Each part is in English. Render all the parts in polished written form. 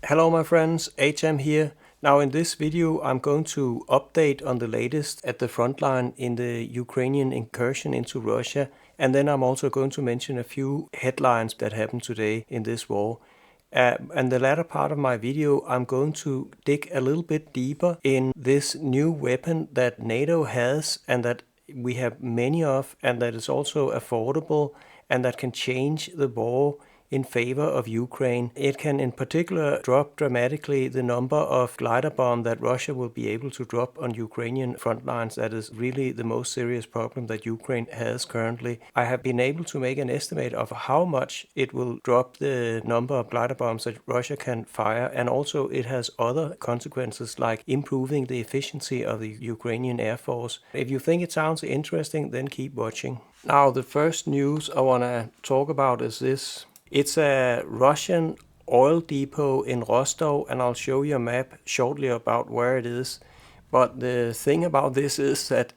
Hello my friends, HM here. Now in this video I'm going to update on the latest at the front line in the Ukrainian incursion into Russia, and then I'm also going to mention a few headlines that happened today in this war. And the latter part of my video I'm going to dig a little bit deeper in this new weapon that NATO has and that we have many of, and that is also affordable and that can change the war in favor of Ukraine. It can in particular drop dramatically the number of glider bomb that Russia will be able to drop on Ukrainian front lines. That is really the most serious problem that Ukraine has currently. I have been able to make an estimate of how much it will drop the number of glider bombs that Russia can fire, and also it has other consequences like improving the efficiency of the Ukrainian Air Force. If you think it sounds interesting, then keep watching. Now the first news I want to talk about is this. It's a Russian oil depot in Rostov, and I'll show you a map shortly about where it is. But the thing about this is that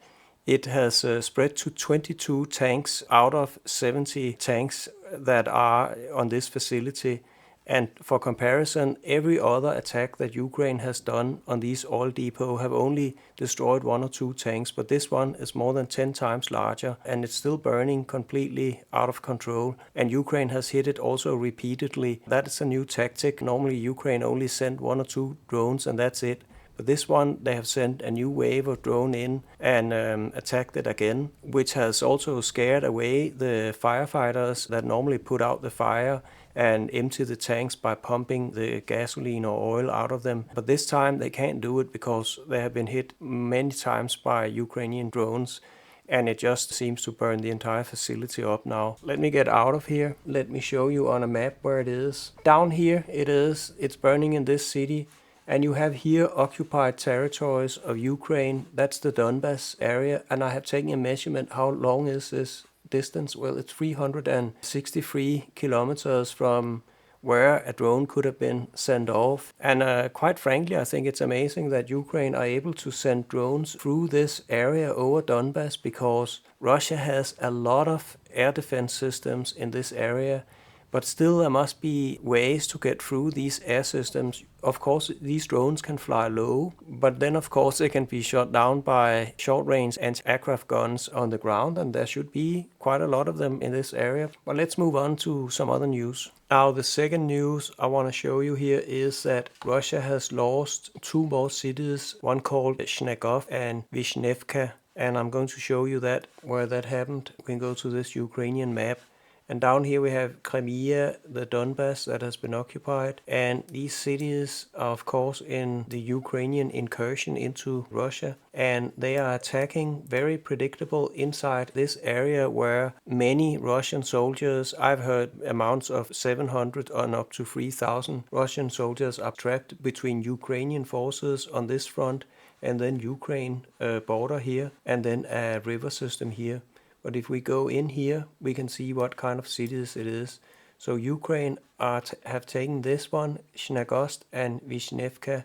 it has spread to 22 tanks out of 70 tanks that are on this facility. And for comparison, every other attack that Ukraine has done on these oil depots have only destroyed 1 or 2 tanks, but this one is more than 10 times larger, and it's still burning completely out of control. And Ukraine has hit it also repeatedly. That is a new tactic. Normally Ukraine only sent 1 or 2 drones and that's it. But this one, they have sent a new wave of drone in and attacked it again, which has also scared away the firefighters that normally put out the fire and empty the tanks by pumping the gasoline or oil out of them. But this time they can't do it because they have been hit many times by Ukrainian drones, and it just seems to burn the entire facility up now. Let me get out of here. Let me show you on a map where it is. Down here it is. It's burning in this city. And you have here occupied territories of Ukraine. That's the Donbas area. And I have taken a measurement. How long is this distance? Well, it's 363 kilometers from where a drone could have been sent off. And quite frankly, I think it's amazing that Ukraine are able to send drones through this area over Donbas, because Russia has a lot of air defense systems in this area. But still, there must be ways to get through these air systems. Of course, these drones can fly low, but then of course they can be shot down by short-range anti-aircraft guns on the ground, and there should be quite a lot of them in this area. But let's move on to some other news. Now, the second news I want to show you here is that Russia has lost 2 more cities, one called Snegov and Vishnevka, and I'm going to show you that where that happened. We can go to this Ukrainian map. And down here we have Crimea, the Donbas that has been occupied. And these cities are of course in the Ukrainian incursion into Russia. And they are attacking very predictable inside this area where many Russian soldiers, I've heard amounts of 700 and up to 3,000 Russian soldiers are trapped between Ukrainian forces on this front and then Ukraine border here and then a river system here. But if we go in here, we can see what kind of cities it is. So Ukraine have taken this one, Shnagost and Vishnevka.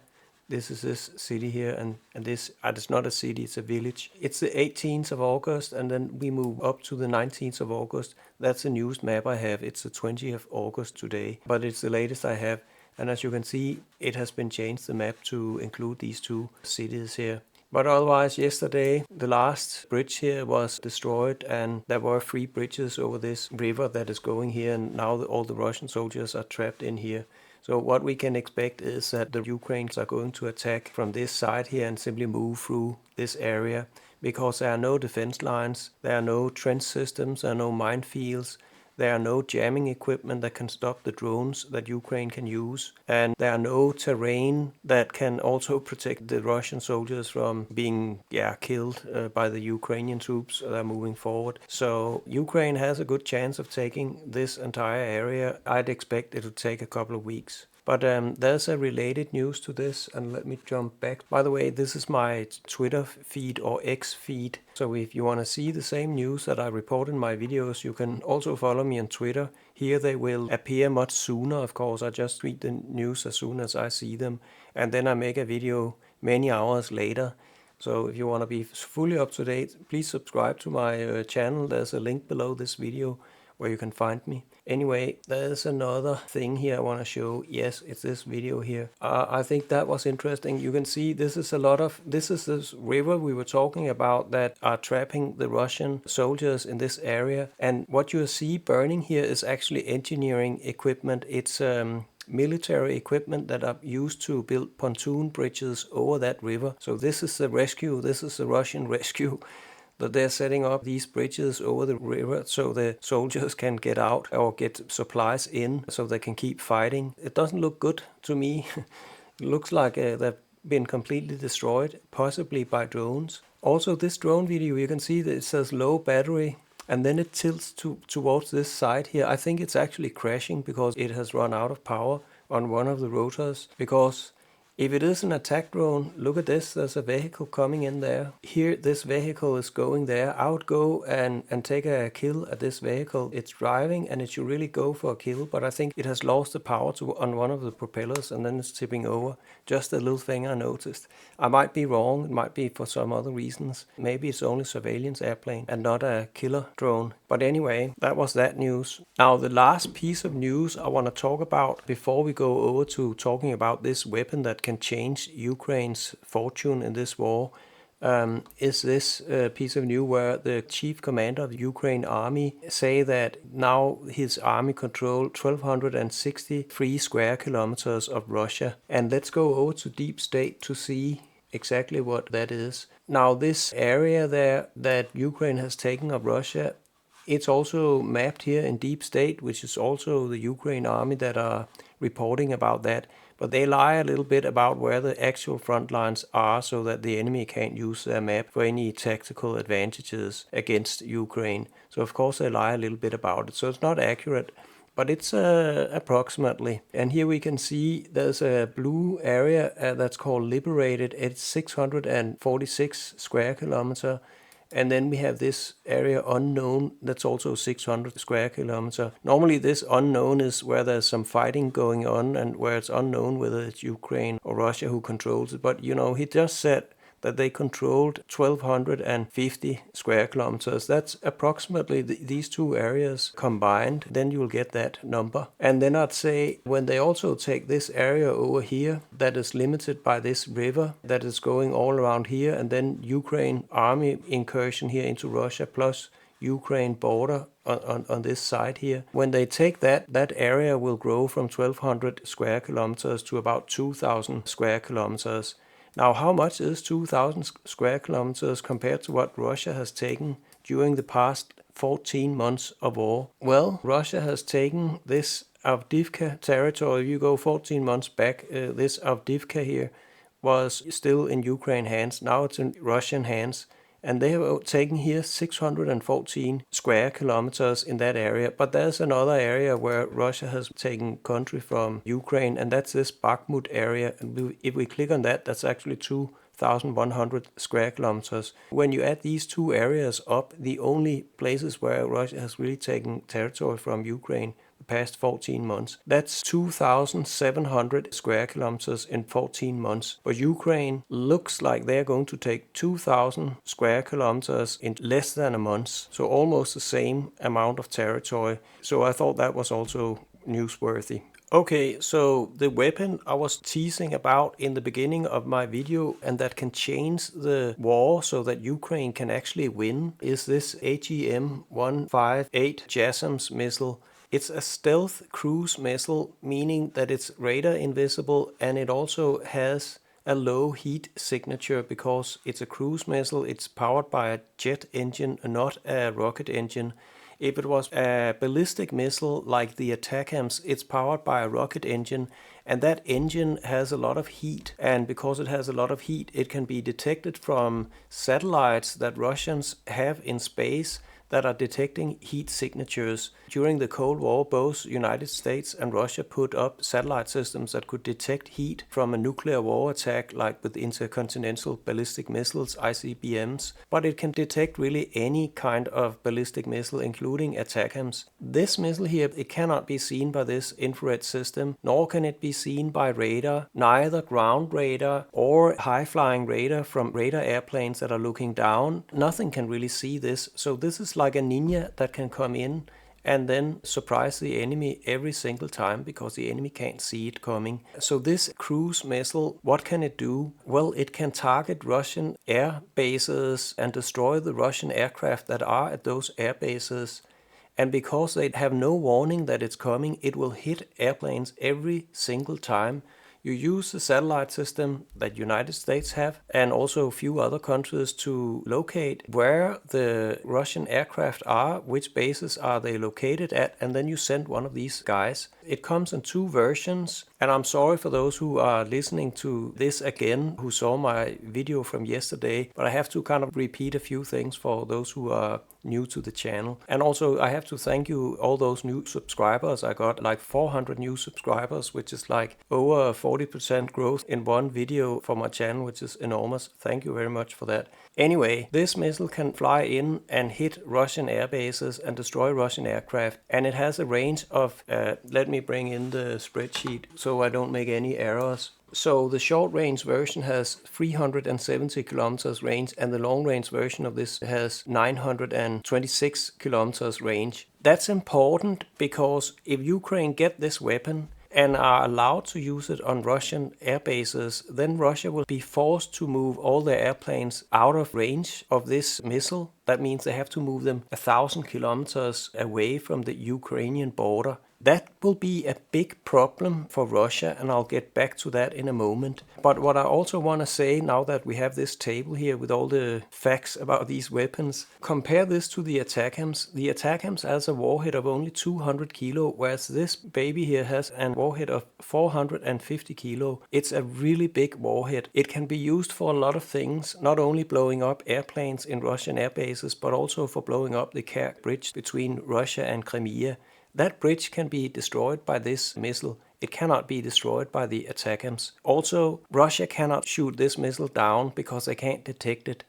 This is this city here, and this, it's not a city, it's a village. It's the 18th of August, and then we move up to the 19th of August. That's the newest map I have. It's the 20th of August today, but it's the latest I have. And as you can see, it has been changed, the map, to include these 2 cities here. But otherwise, yesterday, the last bridge here was destroyed, and there were 3 bridges over this river that is going here, and now all the Russian soldiers are trapped in here. So what we can expect is that the Ukrainians are going to attack from this side here and simply move through this area, because there are no defense lines, there are no trench systems, there are no minefields. There are no jamming equipment that can stop the drones that Ukraine can use. And there are no terrain that can also protect the Russian soldiers from being killed by the Ukrainian troops that are moving forward. So Ukraine has a good chance of taking this entire area. I'd expect it to take a couple of weeks. But there's a related news to this, and let me jump back. By the way, this is my Twitter feed or X feed. So if you want to see the same news that I report in my videos, you can also follow me on Twitter. Here they will appear much sooner, of course. I just tweet the news as soon as I see them, and then I make a video many hours later. So if you want to be fully up to date, please subscribe to my channel. There's a link below this video where you can find me. Anyway, there's another thing here I want to show. Yes, it's this video here. I think that was interesting. You can see this is this river we were talking about that are trapping the Russian soldiers in this area. And what you see burning here is actually engineering equipment. It's military equipment that are used to build pontoon bridges over that river. So this is the rescue. This is the Russian rescue. That they're setting up these bridges over the river so the soldiers can get out or get supplies in so they can keep fighting. It doesn't look good to me. It looks like they've been completely destroyed, possibly by drones. Also, this drone video, you can see that it says low battery, and then it tilts towards this side here. I think it's actually crashing because it has run out of power on one of the rotors. Because if it is an attack drone, look at this, there's a vehicle coming in there. Here, this vehicle is going there. I would go and take a kill at this vehicle. It's driving and it should really go for a kill, but I think it has lost the power on one of the propellers and then it's tipping over. Just a little thing I noticed. I might be wrong, it might be for some other reasons. Maybe it's only surveillance airplane and not a killer drone. But anyway, that was that news. Now, the last piece of news I want to talk about before we go over to talking about this weapon that can change Ukraine's fortune in this war is this piece of news where the chief commander of the Ukraine army say that now his army control 1,263 square kilometers of Russia. And let's go over to Deep State to see exactly what that is. Now, this area there that Ukraine has taken of Russia, it's also mapped here in Deep State, which is also the Ukraine army that are reporting about that. But they lie a little bit about where the actual front lines are so that the enemy can't use their map for any tactical advantages against Ukraine. So of course they lie a little bit about it. So it's not accurate, but it's approximately. And here we can see there's a blue area that's called Liberated. It's 646 square kilometer. And then we have this area unknown that's also 600 square kilometer. Normally this unknown is where there's some fighting going on and where it's unknown whether it's Ukraine or Russia who controls it. But, you know, he just said that they controlled 1,250 square kilometers. That's approximately these two areas combined. Then you will get that number. And then I'd say when they also take this area over here that is limited by this river that is going all around here, and then Ukraine army incursion here into Russia plus Ukraine border on this side here. When they take that area will grow from 1,200 square kilometers to about 2,000 square kilometers. Now, how much is 2,000 square kilometers compared to what Russia has taken during the past 14 months of war? Well, Russia has taken this Avdiivka territory. If you go 14 months back, this Avdiivka here was still in Ukraine hands. Now it's in Russian hands. And they have taken here 614 square kilometers in that area. But there's another area where Russia has taken country from Ukraine, and that's this Bakhmut area. And if we click on that, that's actually 2,100 square kilometers. When you add these two areas up, the only places where Russia has really taken territory from Ukraine the past 14 months, that's 2,700 square kilometers in 14 months. But Ukraine looks like they're going to take 2,000 square kilometers in less than a month. So almost the same amount of territory. So I thought that was also newsworthy. Okay, so the weapon I was teasing about in the beginning of my video and that can change the war so that Ukraine can actually win is this AGM-158 JASSM's missile. It's a stealth cruise missile, meaning that it's radar invisible, and it also has a low heat signature because it's a cruise missile. It's powered by a jet engine, not a rocket engine. If it was a ballistic missile like the ATACMS, it's powered by a rocket engine, and that engine has a lot of heat. And because it has a lot of heat, it can be detected from satellites that Russians have in space that are detecting heat signatures. During the Cold War, both United States and Russia put up satellite systems that could detect heat from a nuclear war attack, like with intercontinental ballistic missiles, ICBMs. But it can detect really any kind of ballistic missile, including ATACMS. This missile here, it cannot be seen by this infrared system, nor can it be seen by radar, neither ground radar or high-flying radar from radar airplanes that are looking down. Nothing can really see this. So this is like a ninja that can come in and then surprise the enemy every single time because the enemy can't see it coming. So this cruise missile, what can it do? Well, it can target Russian air bases and destroy the Russian aircraft that are at those air bases. And because they have no warning that it's coming, it will hit airplanes every single time. You use the satellite system that United States have and also a few other countries to locate where the Russian aircraft are, which bases are they located at, and then you send one of these guys. It comes in 2 versions, and I'm sorry for those who are listening to this again, who saw my video from yesterday, but I have to kind of repeat a few things for those who are new to the channel. And also I have to thank you, all those new subscribers. I got like 400 new subscribers, which is like over 40% growth in one video for my channel, which is enormous. Thank you very much for that. Anyway, this missile can fly in and hit Russian air bases and destroy Russian aircraft, and it has a range of, let me bring in the spreadsheet so I don't make any errors. So the short range version has 370 kilometers range, and the long range version of this has 926 kilometers range. That's important because if Ukraine get this weapon and are allowed to use it on Russian air bases, then Russia will be forced to move all their airplanes out of range of this missile. That means they have to move them 1,000 kilometers away from the Ukrainian border. That will be a big problem for Russia, and I'll get back to that in a moment. But what I also want to say, now that we have this table here with all the facts about these weapons, compare this to the ATACMS. The ATACMS has a warhead of only 200 kilo, whereas this baby here has a warhead of 450 kilo. It's a really big warhead. It can be used for a lot of things, not only blowing up airplanes in Russian air bases, but also for blowing up the Kerch Bridge between Russia and Crimea. That bridge can be destroyed by this missile. It cannot be destroyed by the ATACMS. Also, Russia cannot shoot this missile down because they can't detect it,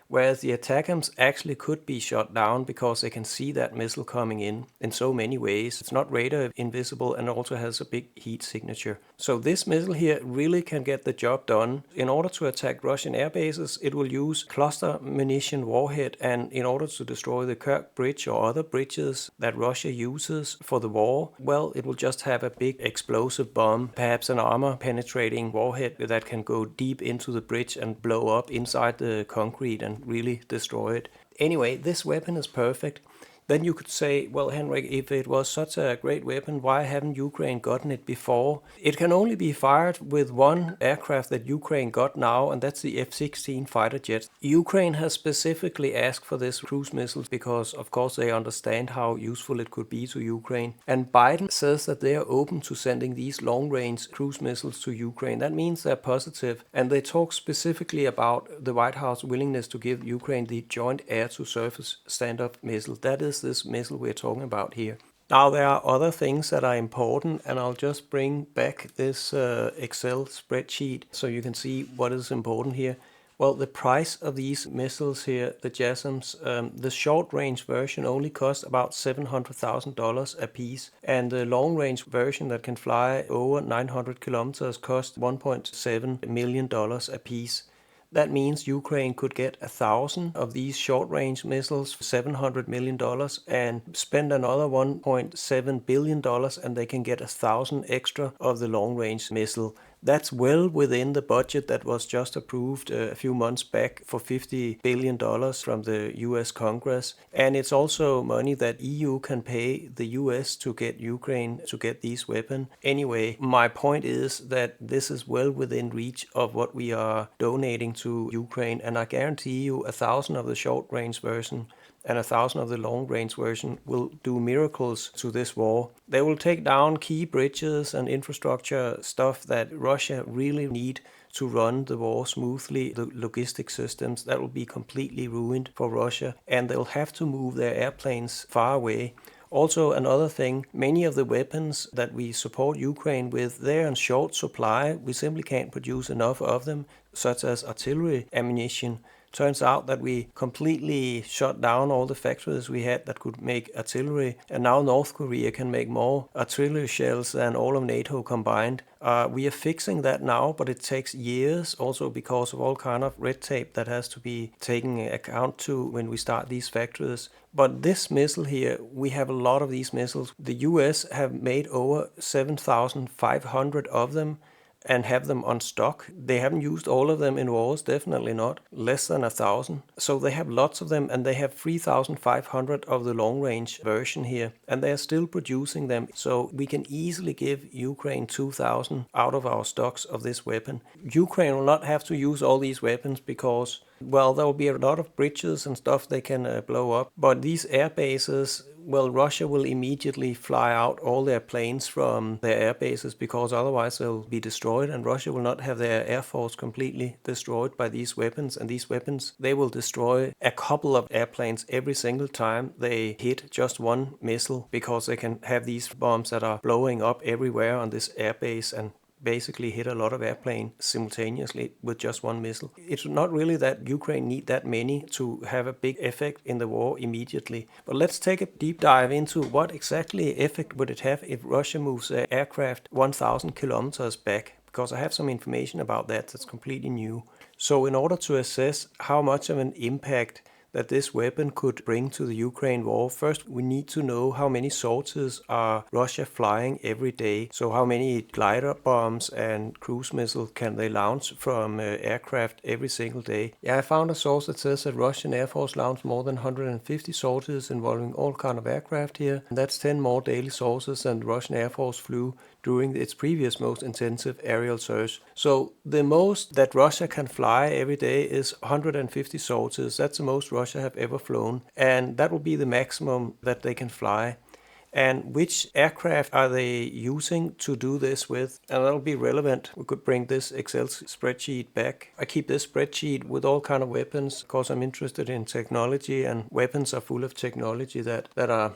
whereas the ATACMS actually could be shot down because they can see that missile coming in so many ways. It's not radar invisible and also has a big heat signature. So this missile here really can get the job done. In order to attack Russian air bases, it will use cluster munition warhead, and in order to destroy the Kerch Bridge or other bridges that Russia uses for the war, well, it will just have a big explosive bomb, perhaps an armor penetrating warhead that can go deep into the bridge and blow up inside the concrete and really destroy it. Anyway, this weapon is perfect. Then you could say, well, Henrik, if it was such a great weapon, why haven't Ukraine gotten it before? It can only be fired with one aircraft that Ukraine got now, and that's the F-16 fighter jet. Ukraine has specifically asked for this cruise missile because, of course, they understand how useful it could be to Ukraine. And Biden says that they are open to sending these long-range cruise missiles to Ukraine. That means they're positive, and they talk specifically about the White House willingness to give Ukraine the Joint Air-to-Surface Standoff Missile. That is this missile we're talking about here. Now there are other things that are important, and I'll just bring back this Excel spreadsheet so you can see what is important here. Well, the price of these missiles here, the JASSMs, the short-range version only costs about $700,000 a piece, and the long-range version that can fly over 900 kilometers costs $1.7 million a piece. That means Ukraine could get 1,000 of these short-range missiles for $700 million and spend another $1.7 billion, and they can get 1,000 extra of the long-range missile. That's well within the budget that was just approved a few months back for $50 billion from the US Congress. And it's also money that EU can pay the US to get Ukraine to get these weapons. Anyway, my point is that this is well within reach of what we are donating to Ukraine. And I guarantee you 1,000 of the short-range version and 1,000 of the long-range version will do miracles to this war. They will take down key bridges and infrastructure stuff that Russia really need to run the war smoothly. The logistic systems that will be completely ruined for Russia, and they'll have to move their airplanes far away. Also, another thing, many of the weapons that we support Ukraine with, they're in short supply. We simply can't produce enough of them, such as artillery ammunition. Turns out that we completely shut down all the factories we had that could make artillery, and now North Korea can make more artillery shells than all of NATO combined. We are fixing that now, but it takes years, also because of all kind of red tape that has to be taken account to when we start these factories. But this missile here, we have a lot of these missiles. The US have made over 7,500 of them and have them on stock. They haven't used all of them in wars, definitely not. Less than 1,000. So they have lots of them, and they have 3,500 of the long-range version here, and they are still producing them. So we can easily give Ukraine 2,000 out of our stocks of this weapon. Ukraine will not have to use all these weapons because, well, there will be a lot of bridges and stuff they can blow up. But these air bases, well, Russia will immediately fly out all their planes from their air bases because otherwise they'll be destroyed, and Russia will not have their air force completely destroyed by these weapons. And these weapons, they will destroy a couple of airplanes every single time they hit just one missile, because they can have these bombs that are blowing up everywhere on this air base and basically hit a lot of airplanes simultaneously with just one missile. It's not really that Ukraine need that many to have a big effect in the war immediately. But let's take a deep dive into what exactly effect would it have if Russia moves an aircraft 1,000 kilometers back, because I have some information about that that's completely new. So in order to assess how much of an impact that this weapon could bring to the Ukraine war, first we need to know how many sorties are Russia flying every day. So how many glider bombs and cruise missiles can they launch from aircraft every single day? Yeah, I found a source that says that Russian Air Force launched more than 150 sorties involving all kind of aircraft here. And that's 10 more daily sources than the Russian Air Force flew during its previous most intensive aerial search. So the most that Russia can fly every day is 150 sorties. That's the most Russia have ever flown, and that will be the maximum that they can fly. And which aircraft are they using to do this with? And that'll be relevant. We could bring this Excel spreadsheet back. I keep this spreadsheet with all kind of weapons because I'm interested in technology, and weapons are full of technology that are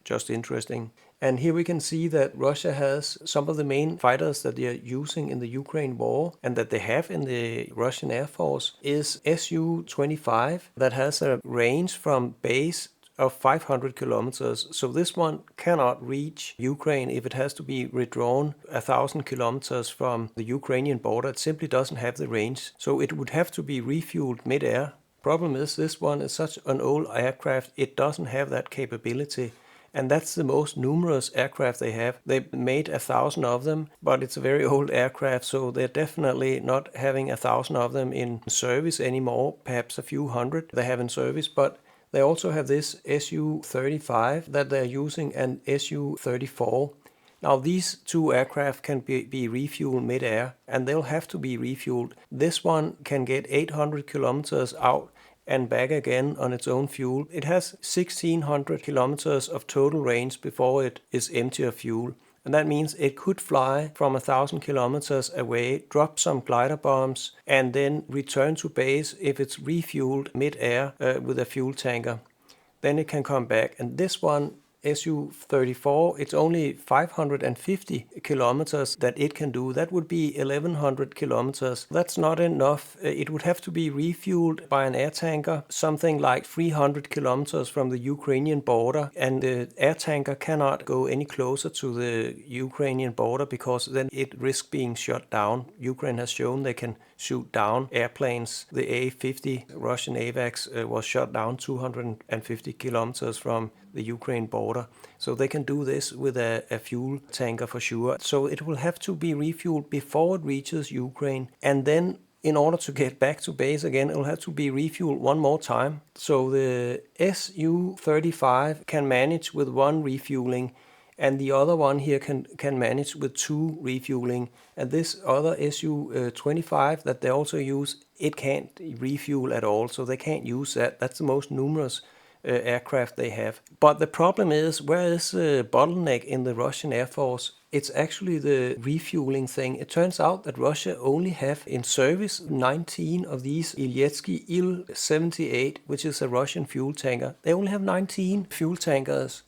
just interesting. And here we can see that Russia has some of the main fighters that they are using in the Ukraine war and that they have in the Russian Air Force is Su-25 that has a range from base of 500 kilometers. So this one cannot reach Ukraine if it has to be withdrawn 1,000 kilometers from the Ukrainian border. It simply doesn't have the range. So it would have to be refueled mid-air. Problem is, this one is such an old aircraft, it doesn't have that capability. And that's the most numerous aircraft they have. They made 1,000 of them, but it's a very old aircraft, so they're definitely not having 1,000 of them in service anymore, perhaps a few hundred they have in service, but they also have this Su-35 that they're using and Su-34. Now these two aircraft can be refueled mid-air, and they'll have to be refueled. This one can get 800 kilometers out and back again on its own fuel. It has 1,600 kilometers of total range before it is empty of fuel. And that means it could fly from 1,000 kilometers away, drop some glider bombs, and then return to base if it's refueled mid-air with a fuel tanker. Then it can come back. And this one, Su-34, it's only 550 kilometers that it can do. That would be 1,100 kilometers. That's not enough. It would have to be refueled by an air tanker, something like 300 kilometers from the Ukrainian border. And the air tanker cannot go any closer to the Ukrainian border because then it risks being shot down. Ukraine has shown they can shoot down airplanes. The A-50 Russian AVAX was shot down 250 kilometers from the Ukraine border. So they can do this with a fuel tanker for sure. So it will have to be refueled before it reaches Ukraine. And then in order to get back to base again, it will have to be refueled one more time. So the Su-35 can manage with one refueling, and the other one here can manage with two refueling. And this other Su-25 that they also use, it can't refuel at all, so they can't use that. That's the most numerous aircraft they have. But the problem is, where is the bottleneck in the Russian Air Force? It's actually the refueling thing. It turns out that Russia only have in service 19 of these Ilyetsky Il-78, which is a Russian fuel tanker. They only have 19 fuel tankers.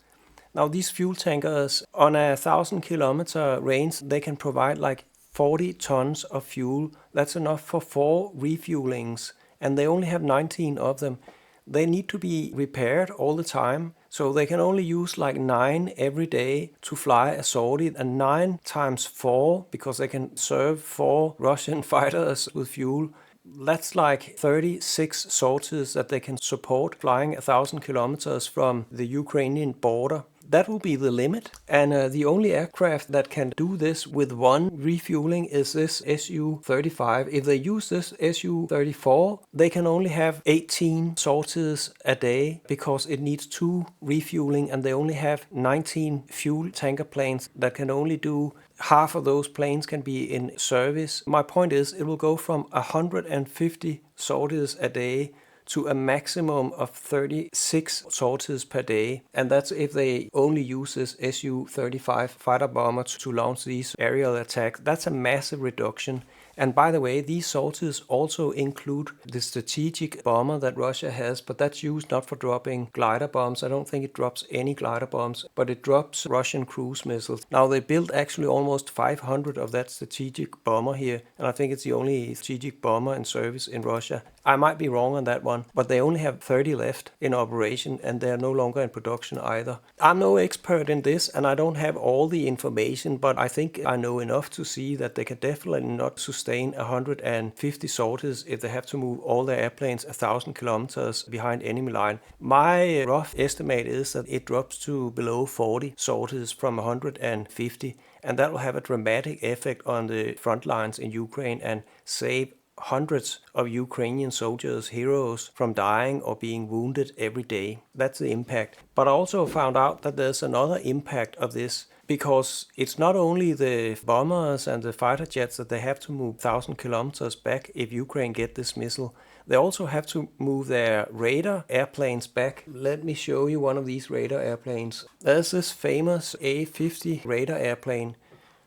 Now these fuel tankers on 1,000 kilometer range, they can provide like 40 tons of fuel. That's enough for 4 refuelings. and they only have 19 of them. They need to be repaired all the time, so they can only use like 9 every day to fly a sortie, and 9 times 4, because they can serve 4 Russian fighters with fuel. That's like 36 sorties that they can support flying 1,000 kilometers from the Ukrainian border. That will be the limit, and the only aircraft that can do this with one refueling is this Su-35. If they use this Su-34, they can only have 18 sorties a day because it needs 2 refueling, and they only have 19 fuel tanker planes that can only do half of those planes can be in service. My point is, it will go from 150 sorties a day to a maximum of 36 sorties per day. And that's if they only use this Su-35 fighter bomber to launch these aerial attacks. That's a massive reduction. And by the way, these sorties also include the strategic bomber that Russia has, but that's used not for dropping glider bombs. I don't think it drops any glider bombs, but it drops Russian cruise missiles. Now, they built actually almost 500 of that strategic bomber here, and I think it's the only strategic bomber in service in Russia. I might be wrong on that one, but they only have 30 left in operation, and they're no longer in production either. I'm no expert in this, and I don't have all the information, but I think I know enough to see that they can definitely not sustain 150 sorties if they have to move all their airplanes 1,000 kilometers behind enemy line. My rough estimate is that it drops to below 40 sorties from 150, and that will have a dramatic effect on the front lines in Ukraine and save hundreds of Ukrainian soldiers, heroes, from dying or being wounded every day. That's the impact. But I also found out that there's another impact of this, because it's not only the bombers and the fighter jets that they have to move 1,000 kilometers back if Ukraine get this missile. They also have to move their radar airplanes back. Let me show you one of these radar airplanes. There's this famous A-50 radar airplane.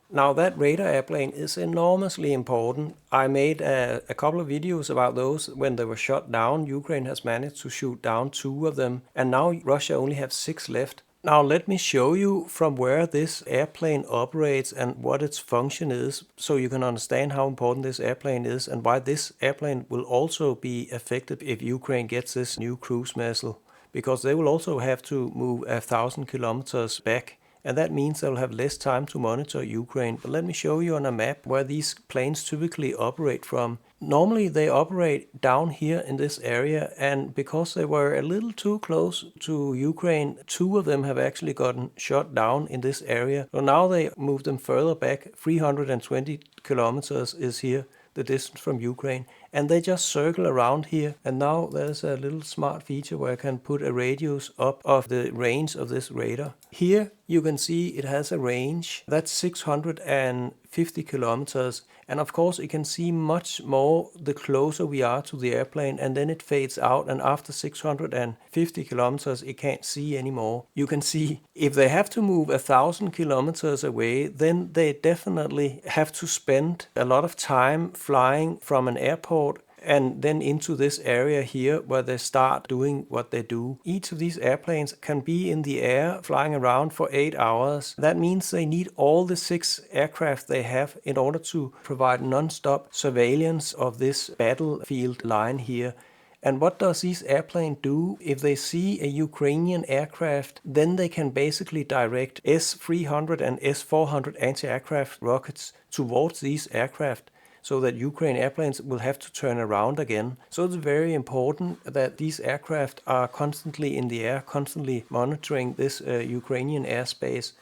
Now, that radar airplane is enormously important. I made a couple of videos about those when they were shot down. Ukraine has managed to shoot down 2 of them, and now Russia only has 6 left. Now, let me show you from where this airplane operates and what its function is, so you can understand how important this airplane is and why this airplane will also be affected if Ukraine gets this new cruise missile, because they will also have to move 1,000 kilometers back. And that means they'll have less time to monitor Ukraine. But let me show you on a map where these planes typically operate from. Normally they operate down here in this area, and because they were a little too close to Ukraine, 2 of them have actually gotten shot down in this area. So now they move them further back. 320 kilometers is here, the distance from Ukraine, and they just circle around here. And now there's a little smart feature where I can put a radius up of the range of this radar. Here you can see it has a range that's 650 kilometers, and of course you can see much more the closer we are to the airplane, and then it fades out, and after 650 kilometers it can't see anymore. You can see if they have to move 1,000 kilometers away, then they definitely have to spend a lot of time flying from an airport and then into this area here where they start doing what they do. Each of these airplanes can be in the air flying around for 8 hours. That means they need all the 6 aircraft they have in order to provide non-stop surveillance of this battlefield line here. And what does these airplanes do? If they see a Ukrainian aircraft, then they can basically direct S-300 and S-400 anti-aircraft rockets towards these aircraft, so that Ukraine airplanes will have to turn around again. So it's very important that these aircraft are constantly in the air, constantly monitoring this Ukrainian airspace,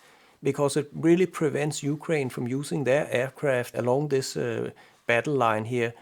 because it really prevents Ukraine from using their aircraft along this battle line here.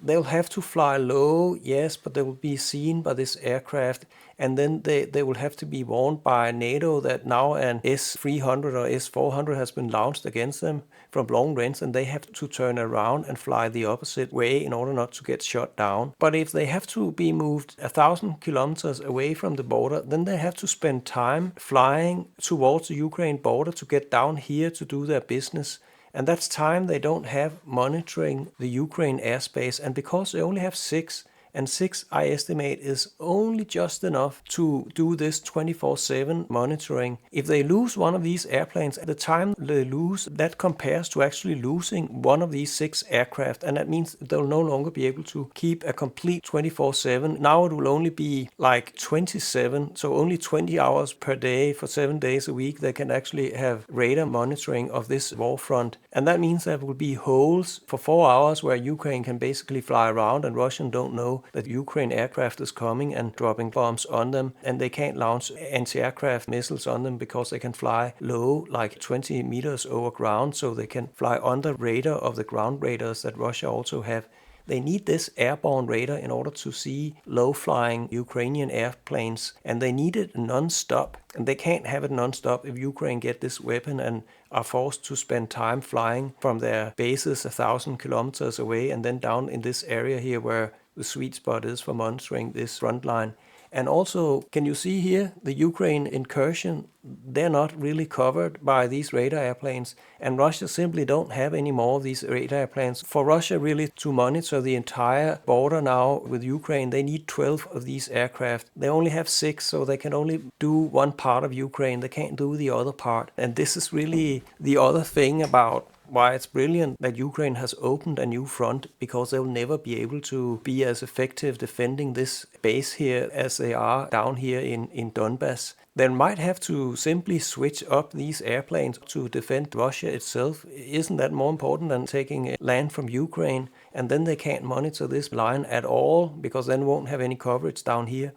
They'll have to fly low, yes, but they will be seen by this aircraft, and then they will have to be warned by NATO that now an S-300 or S-400 has been launched against them from long range, and they have to turn around and fly the opposite way in order not to get shot down. But if they have to be moved 1,000 kilometers away from the border, then they have to spend time flying towards the Ukraine border to get down here to do their business. And that's time they don't have monitoring the Ukraine airspace. And because they only have 6, And 6, I estimate, is only just enough to do this 24/7 monitoring. If they lose one of these airplanes, the time they lose, that compares to actually losing one of these 6 aircraft, and that means they'll no longer be able to keep a complete 24/7. Now it will only be like 27, so only 20 hours per day for 7 days a week they can actually have radar monitoring of this war front. And that means there will be holes for 4 hours where Ukraine can basically fly around and Russians don't know that Ukraine aircraft is coming and dropping bombs on them, and they can't launch anti-aircraft missiles on them because they can fly low, like 20 meters over ground, so they can fly under radar of the ground radars that Russia also have. They need this airborne radar in order to see low-flying Ukrainian airplanes, and they need it non-stop. And they can't have it non-stop if Ukraine get this weapon and are forced to spend time flying from their bases 1,000 kilometers away and then down in this area here where the sweet spot is for monitoring this front line. And also, can you see here, the Ukraine incursion, they're not really covered by these radar airplanes, and Russia simply don't have any more of these radar airplanes. For Russia really to monitor the entire border now with Ukraine, they need 12 of these aircraft. They only have 6, so they can only do one part of Ukraine. They can't do the other part. And this is really the other thing about why it's brilliant that Ukraine has opened a new front, because they'll never be able to be as effective defending this base here as they are down here in Donbass. They might have to simply switch up these airplanes to defend Russia itself. Isn't that more important than taking land from Ukraine? And then they can't monitor this line at all, because then won't have any coverage down here.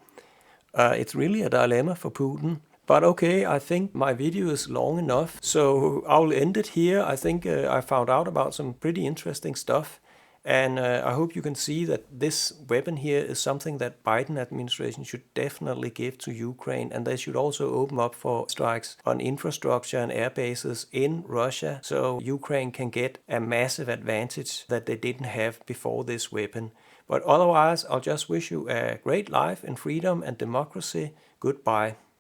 It's really a dilemma for Putin. But okay, I think my video is long enough, so I'll end it here. I think I found out about some pretty interesting stuff, and I hope you can see that this weapon here is something that Biden administration should definitely give to Ukraine, and they should also open up for strikes on infrastructure and air bases in Russia, so Ukraine can get a massive advantage that they didn't have before this weapon. But otherwise, I'll just wish you a great life in freedom and democracy. Goodbye.